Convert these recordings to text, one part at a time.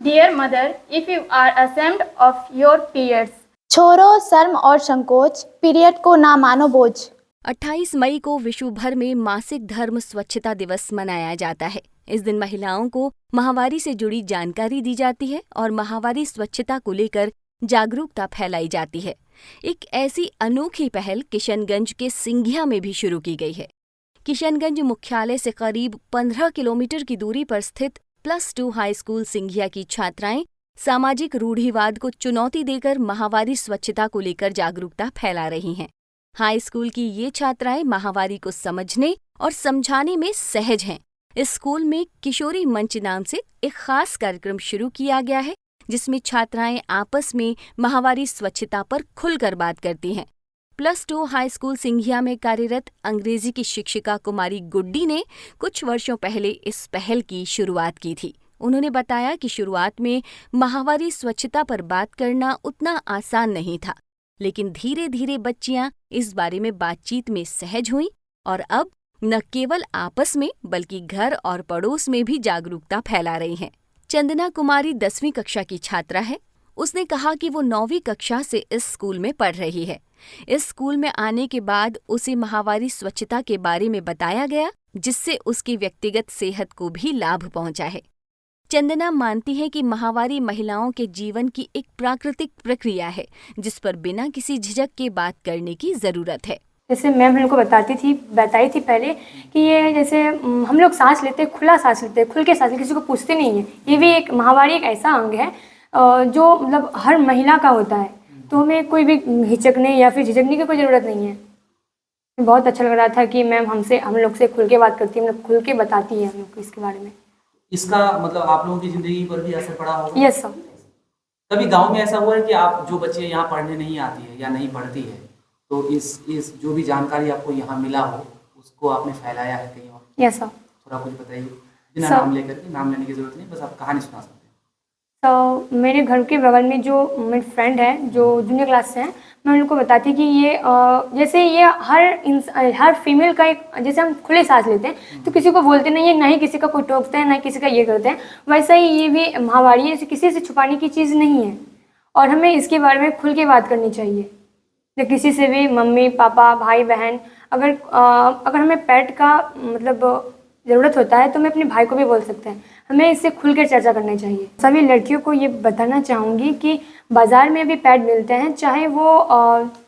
Dear mother, if you are ashamed of your periods, छोड़ो शर्म और संकोच, पीरियड को ना मानो बोझ। 28 मई को विश्व भर में मासिक धर्म स्वच्छता दिवस मनाया जाता है। इस दिन महिलाओं को माहवारी से जुड़ी जानकारी दी जाती है और माहवारी स्वच्छता को लेकर जागरूकता फैलाई जाती है। एक ऐसी अनोखी पहल किशनगंज के सिंघिया में भी शुरू की गई है। किशनगंज मुख्यालय से करीब 15 किलोमीटर की दूरी पर स्थित +2 हाई स्कूल सिंघिया की छात्राएं सामाजिक रूढ़िवाद को चुनौती देकर माहवारी स्वच्छता को लेकर जागरूकता फैला रही हैं। हाई स्कूल की ये छात्राएं माहवारी को समझने और समझाने में सहज हैं। इस स्कूल में किशोरी मंच नाम से एक खास कार्यक्रम शुरू किया गया है, जिसमें छात्राएं आपस में माहवारी स्वच्छता पर खुलकर बात करती हैं। +2 हाई स्कूल सिंघिया में कार्यरत अंग्रेजी की शिक्षिका कुमारी गुड्डी ने कुछ वर्षों पहले इस पहल की शुरुआत की थी। उन्होंने बताया कि शुरुआत में माहवारी स्वच्छता पर बात करना उतना आसान नहीं था, लेकिन धीरे धीरे बच्चियां इस बारे में बातचीत में सहज हुईं और अब न केवल आपस में बल्कि घर और पड़ोस में भी जागरूकता फैला रही हैं। चंदना कुमारी 10वीं कक्षा की छात्रा है। उसने कहा कि वो 9वीं कक्षा से इस स्कूल में पढ़ रही है। इस स्कूल में आने के बाद उसे माहवारी स्वच्छता के बारे में बताया गया, जिससे उसकी व्यक्तिगत सेहत को भी लाभ पहुंचा है। चंदना मानती है कि माहवारी महिलाओं के जीवन की एक प्राकृतिक प्रक्रिया है, जिस पर बिना किसी झिझक के बात करने की जरूरत है। जैसे मैम हमको बताई थी पहले कि ये जैसे हम लोग सांस लेते हैं, खुला सांस लेते हैं, खुल के सांस लेते, किसी को पूछते नहीं है। ये भी एक माहवारी एक ऐसा अंग है जो मतलब हर महिला का होता है, तो हमें कोई भी हिचकने या फिर झिझकने की कोई ज़रूरत नहीं है। बहुत अच्छा लग रहा था कि मैम हम लोग से खुल के बात करती है, मतलब खुल के बताती है हम लोग को इसके बारे में। इसका मतलब आप लोगों की ज़िंदगी पर भी असर पड़ा होगा? Yes sir. कभी गांव में ऐसा हुआ है कि आप जो बच्चे यहाँ पढ़ने नहीं आती है या नहीं पढ़ती है, तो इस जो भी जानकारी आपको यहाँ मिला हो उसको आपने फैलाया है कहीं और? Yes sir. थोड़ा कुछ बताइए, बिना नाम लेकर के, नाम लेने की जरूरत नहीं, बस आप कहानी सुना सकते हैं। तो मेरे घर के बगल में जो मेरे फ्रेंड है जो जूनियर क्लास से हैं, मैं उनको बताती कि ये जैसे ये हर फीमेल का एक, जैसे हम खुले सांस लेते हैं तो किसी को बोलते नहीं है, ना ही किसी का कोई टोकते हैं, ना ही किसी का ये करते हैं, वैसा ही ये भी माहवारी है, किसी से छुपाने की चीज़ नहीं है और हमें इसके बारे में खुल के बात करनी चाहिए। तो किसी से भी, मम्मी पापा भाई बहन, अगर हमें पैड का मतलब ज़रूरत होता है तो मैं अपने भाई को भी बोल सकते हैं। हमें इससे खुलकर चर्चा करनी चाहिए। सभी लड़कियों को ये बताना चाहूँगी कि बाज़ार में भी पैड मिलते हैं, चाहे वो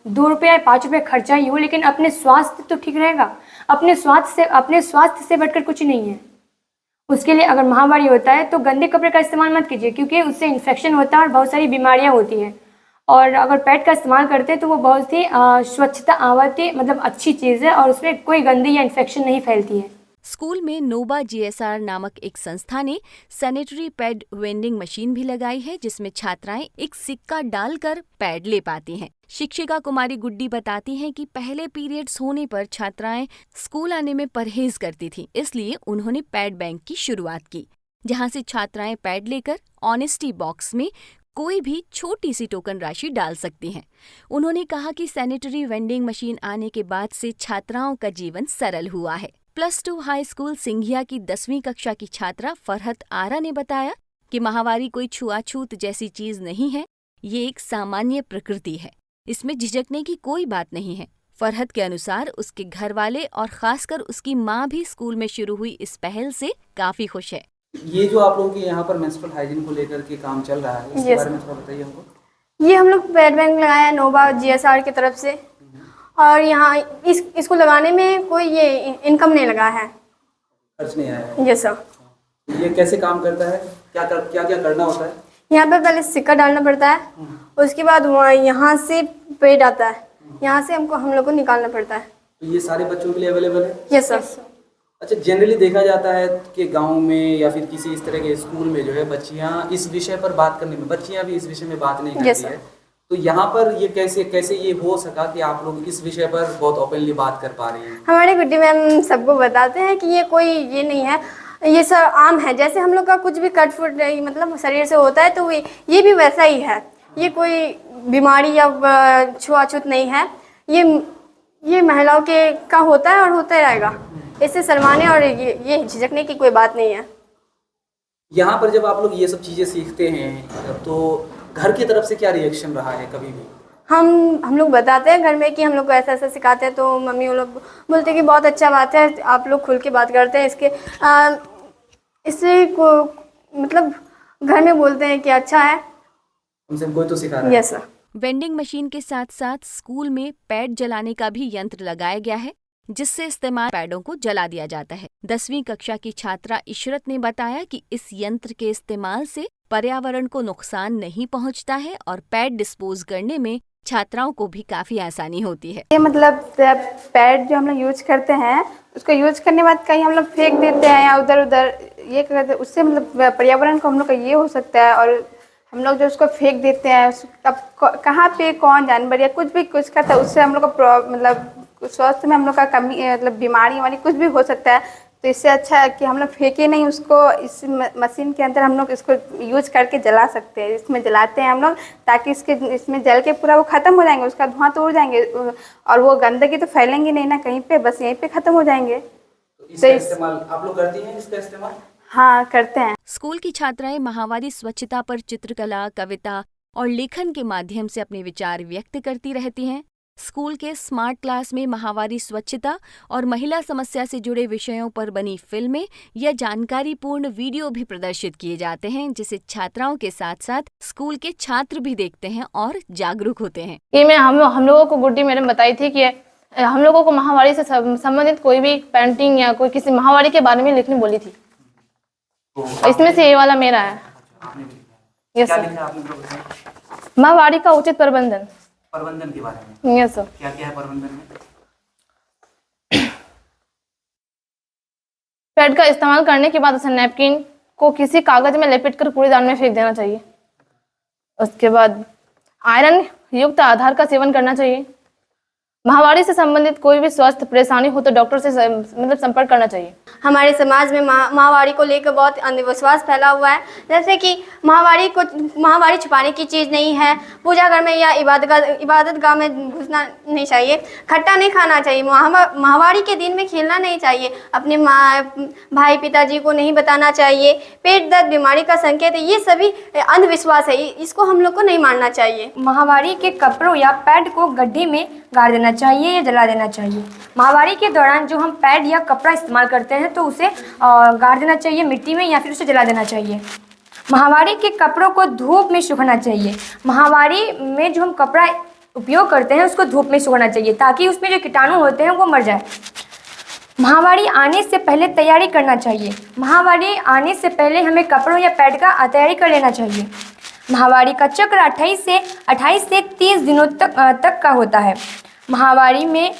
2 रुपये या 5 रुपये खर्चा ही हो, लेकिन अपने स्वास्थ्य तो ठीक रहेगा। अपने स्वास्थ्य से बढ़कर कुछ नहीं है। उसके लिए अगर माहवारी होता है तो गंदे कपड़े का इस्तेमाल मत कीजिए, क्योंकि उससे इन्फेक्शन होता है और बहुत सारी बीमारियाँ होती हैं। और अगर पैड का इस्तेमाल करते हैं तो वो बहुत ही स्वच्छता आवाती मतलब अच्छी चीज़ है और उसमें कोई गंदगी या इन्फेक्शन नहीं फैलती है। स्कूल में नोबा GSR नामक एक संस्था ने सैनिटरी पैड वेंडिंग मशीन भी लगाई है, जिसमें छात्राएं एक सिक्का डालकर पैड ले पाती हैं। शिक्षिका कुमारी गुड्डी बताती हैं कि पहले पीरियड्स होने पर छात्राएं स्कूल आने में परहेज करती थीं, इसलिए उन्होंने पैड बैंक की शुरुआत की, जहां से छात्राएं पैड लेकर ऑनेस्टी बॉक्स में कोई भी छोटी सी टोकन राशि डाल सकती हैं। उन्होंने कहा कि सैनिटरी वेंडिंग मशीन आने के बाद से छात्राओं का जीवन सरल हुआ है। +2 हाई स्कूल सिंघिया की 10वीं कक्षा की छात्रा फरहत आरा ने बताया कि माहवारी कोई छुआछूत जैसी चीज नहीं है, ये एक सामान्य प्रकृति है, इसमें झिझकने की कोई बात नहीं है। फरहत के अनुसार उसके घर वाले और खासकर उसकी माँ भी स्कूल में शुरू हुई इस पहल से काफी खुश है। ये जो आप लोगों के यहाँ पर मेंस्ट्रुअल हाइजीन को लेकर के काम चल रहा है, इसके बारे में थोड़ा बताइए हमको। ये हम लोग पैड बैंक लगाया है नोबा GSR की तरफ से, और यहाँ इसको लगाने में कोई ये इनकम नहीं लगा है, खर्च नहीं आया है। Yes sir. ये कैसे काम करता है, क्या करना होता है? यहाँ पे पहले सिक्का डालना पड़ता है, उसके बाद वहाँ यहाँ से पेड आता है, यहाँ से हम लोग को निकालना पड़ता है। तो ये सारे बच्चों के लिए अवेलेबल है? Yes sir. अच्छा, जनरली देखा जाता है कि गांव में या फिर किसी इस तरह के स्कूल में जो है बच्चियां इस विषय पर बात करने में, बच्चियां भी इस विषय में बात नहीं करती है, तो यहाँ पर ये कैसे ये हो सका कि आप लोग इस विषय पर बहुत ओपनली बात कर पा रही हैं? हमारे गुड्डी मैम सबको बताते हैं कि ये कोई ये नहीं है, ये सब आम है। जैसे हम लोग का कुछ भी कट फुट मतलब शरीर से होता है तो ये भी वैसा ही है, ये कोई बीमारी या छुआछूत नहीं है, ये महिलाओं के का होता है और होता रहेगा। इससे शर्माने और ये झिझकने की कोई बात नहीं है। यहाँ पर जब आप लोग ये सब चीज़ें सीखते हैं तो घर की तरफ से क्या रिएक्शन रहा है कभी भी? हम लोग बताते हैं घर में कि हम लोग को ऐसा ऐसा सिखाते हैं, तो मम्मी वो लोग बोलते हैं कि बहुत अच्छा बात है, आप लोग खुल के बात करते हैं। इससे को मतलब घर में बोलते हैं कि अच्छा है। उनसे कोई तो सिखा रहा है। Yes sir. वेंडिंग मशीन के साथ साथ स्कूल में पैड जलाने का भी यंत्र लगाया गया है, जिससे इस्तेमाल पैडों को जला दिया जाता है। 10वीं कक्षा की छात्रा इशरत ने बताया कि इस यंत्र के इस्तेमाल से पर्यावरण को नुकसान नहीं पहुंचता है और पैड डिस्पोज करने में छात्राओं को भी काफी आसानी होती है। ये मतलब पैड जो हम लोग यूज करते हैं, उसको यूज करने के बाद कहीं हम लोग फेंक देते हैं या उधर उधर ये करते हैं, उससे मतलब पर्यावरण को हम लोग का ये हो सकता है। और हम लोग जो उसको फेंक देते हैं, अब कहाँ पे कौन जानवर या कुछ भी कुछ करता है, उससे हम लोग का मतलब स्वास्थ्य में हम लोग का कमी मतलब बीमारी वाली कुछ भी हो सकता है। तो इससे अच्छा है कि हम लोग फेंके नहीं उसको, इस मशीन के अंदर हम लोग इसको यूज करके जला सकते हैं। इसमें जलाते हैं हम लोग ताकि इसमें जल के पूरा वो ख़त्म हो जाएंगे, उसका धुआं तो उड़ जाएंगे और वो गंदगी तो फैलेंगे नहीं ना कहीं पे, बस यहीं पे ख़त्म हो जाएंगे। तो इसका इस्तेमाल आप लोग करती हैं? इसका इस्तेमाल हाँ करते हैं। स्कूल की छात्राएं माहवारी स्वच्छता पर चित्रकला, कविता और लेखन के माध्यम से अपने विचार व्यक्त करती रहती हैं। स्कूल के स्मार्ट क्लास में माहवारी स्वच्छता और महिला समस्या से जुड़े विषयों पर बनी फिल्में या जानकारीपूर्ण वीडियो भी प्रदर्शित किए जाते हैं, जिसे छात्राओं के साथ साथ स्कूल के छात्र भी देखते हैं और जागरूक होते हैं। ये मैं हम लोगों को गुड्डी मैडम बताई थी कि हम लोगों को माहवारी से संबंधित कोई भी पेंटिंग या कोई किसी माहवारी के बारे में लिखने बोली थी। इसमें से ये वाला मेरा है। Yes sir. माहवारी का उचित प्रबंधन के बारे में। Yes sir. क्या क्या है प्रबंधन में? पैड का इस्तेमाल करने के बाद उसे नैपकिन को किसी कागज में लपेटकर कूड़ेदान में फेंक देना चाहिए। उसके बाद आयरन युक्त आहार का सेवन करना चाहिए। माहवारी से संबंधित कोई भी स्वास्थ्य परेशानी हो तो डॉक्टर से मतलब संपर्क करना चाहिए। हमारे समाज में माहवारी को लेकर बहुत अंधविश्वास फैला हुआ है, जैसे कि माहवारी छुपाने की चीज़ नहीं है, पूजा घर में या इबादत गाह में घुसना नहीं चाहिए, खट्टा नहीं खाना चाहिए, माहवारी के दिन में खेलना नहीं चाहिए, अपने भाई पिताजी को नहीं बताना चाहिए, पेट दर्द बीमारी का संकेत है, ये सभी अंधविश्वास है, इसको हम लोग को नहीं मानना चाहिए। माहवारी के कपड़ों या पैड को गड्ढे में गाड़ देना चाहिए या जला देना चाहिए। माहवारी के दौरान जो हम पैड या कपड़ा इस्तेमाल करते हैं तो उसे गाड़ देना चाहिए मिट्टी में या फिर उसे जला देना चाहिए। माहवारी के कपड़ों को धूप में सुखाना चाहिए। माहवारी में जो हम कपड़ा उपयोग करते हैं उसको धूप में सुखाना चाहिए ताकि उसमें जो कीटाणु होते हैं वो मर जाए। माहवारी आने से पहले तैयारी करना चाहिए। माहवारी आने से पहले हमें कपड़ों या पैड का तैयारी कर लेना चाहिए। माहवारी का चक्र 28 से 30 दिनों तक का होता है। माहवारी में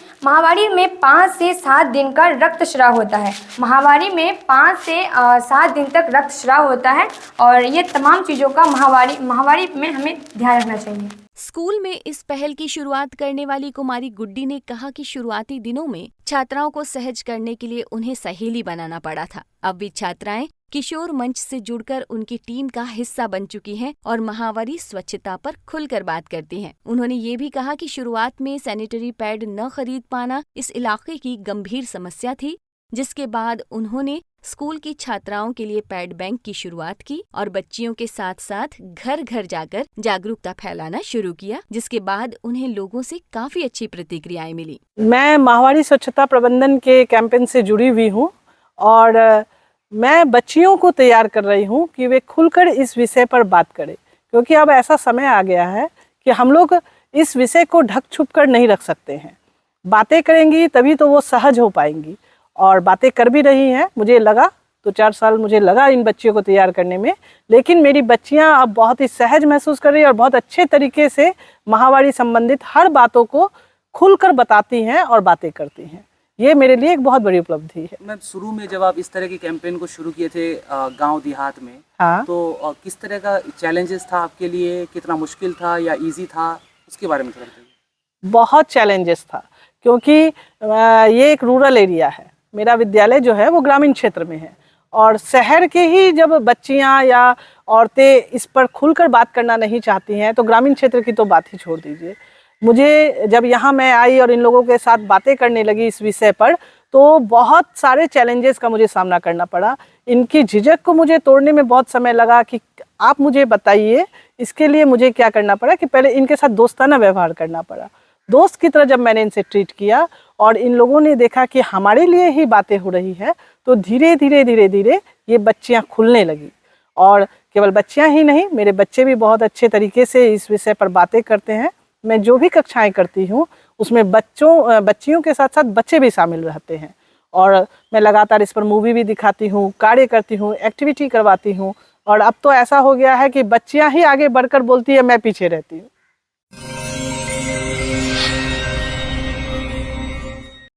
5 से 7 दिन का रक्तस्राव होता है। माहवारी में 5 से 7 दिन तक रक्तस्राव होता है और ये तमाम चीज़ों का माहवारी में हमें ध्यान रखना चाहिए। स्कूल में इस पहल की शुरुआत करने वाली कुमारी गुड्डी ने कहा कि शुरुआती दिनों में छात्राओं को सहज करने के लिए उन्हें सहेली बनाना पड़ा था। अब भी छात्राएं किशोर मंच से जुड़कर उनकी टीम का हिस्सा बन चुकी हैं और माहवारी स्वच्छता पर खुलकर बात करती हैं। उन्होंने ये भी कहा कि शुरुआत में सैनिटरी पैड न खरीद पाना इस इलाके की गंभीर समस्या थी, जिसके बाद उन्होंने स्कूल की छात्राओं के लिए पैड बैंक की शुरुआत की और बच्चियों के साथ साथ घर घर जाकर जागरूकता फैलाना शुरू किया, जिसके बाद उन्हें लोगों से काफी अच्छी प्रतिक्रियाएं मिली। मैं माहवारी स्वच्छता प्रबंधन के कैंपेन से जुड़ी हुई हूँ और मैं बच्चियों को तैयार कर रही हूँ कि वे खुलकर इस विषय पर बात करें, क्योंकि अब ऐसा समय आ गया है कि हम लोग इस विषय को ढक छुप कर नहीं रख सकते हैं। बातें करेंगी तभी तो वो सहज हो पाएंगी और बातें कर भी रही हैं। मुझे लगा 4 साल मुझे लगा इन बच्चियों को तैयार करने में, लेकिन मेरी बच्चियां अब बहुत ही सहज महसूस कर रही हैं और बहुत अच्छे तरीके से माहवारी संबंधित हर बातों को खुलकर बताती हैं और बातें करती हैं। ये मेरे लिए एक बहुत बड़ी उपलब्धि है। मैम, शुरू में जब आप इस तरह के कैंपेन को शुरू किए थे गांव देहात में, हाँ, तो किस तरह का चैलेंजेस था आपके लिए? कितना मुश्किल था या इजी था, उसके बारे में थोड़ा बताइए। बहुत चैलेंजेस था, क्योंकि ये एक रूरल एरिया है। मेरा विद्यालय जो है वो ग्रामीण क्षेत्र में है और शहर के ही जब बच्चियां या औरतें इस पर खुलकर बात करना नहीं चाहती हैं तो ग्रामीण क्षेत्र की तो बात ही छोड़ दीजिए। मुझे जब यहाँ मैं आई और इन लोगों के साथ बातें करने लगी इस विषय पर, तो बहुत सारे चैलेंजेस का मुझे सामना करना पड़ा। इनकी झिझक को मुझे तोड़ने में बहुत समय लगा कि आप मुझे बताइए इसके लिए मुझे क्या करना पड़ा। कि पहले इनके साथ दोस्ताना व्यवहार करना पड़ा। दोस्त की तरह जब मैंने इनसे ट्रीट किया और इन लोगों ने देखा कि हमारे लिए ही बातें हो रही है, तो धीरे धीरे ये बच्चियाँ खुलने लगी। और केवल बच्चियाँ ही नहीं, मेरे बच्चे भी बहुत अच्छे तरीके से इस विषय पर बातें करते हैं। मैं जो भी कक्षाएं करती हूँ उसमें बच्चियों के साथ साथ बच्चे भी शामिल रहते हैं। और मैं लगातार इस पर मूवी भी दिखाती हूँ, कार्य करती हूँ, एक्टिविटी करवाती हूँ। और अब तो ऐसा हो गया है कि बच्चियाँ ही आगे बढ़कर बोलती है, मैं पीछे रहती हूँ।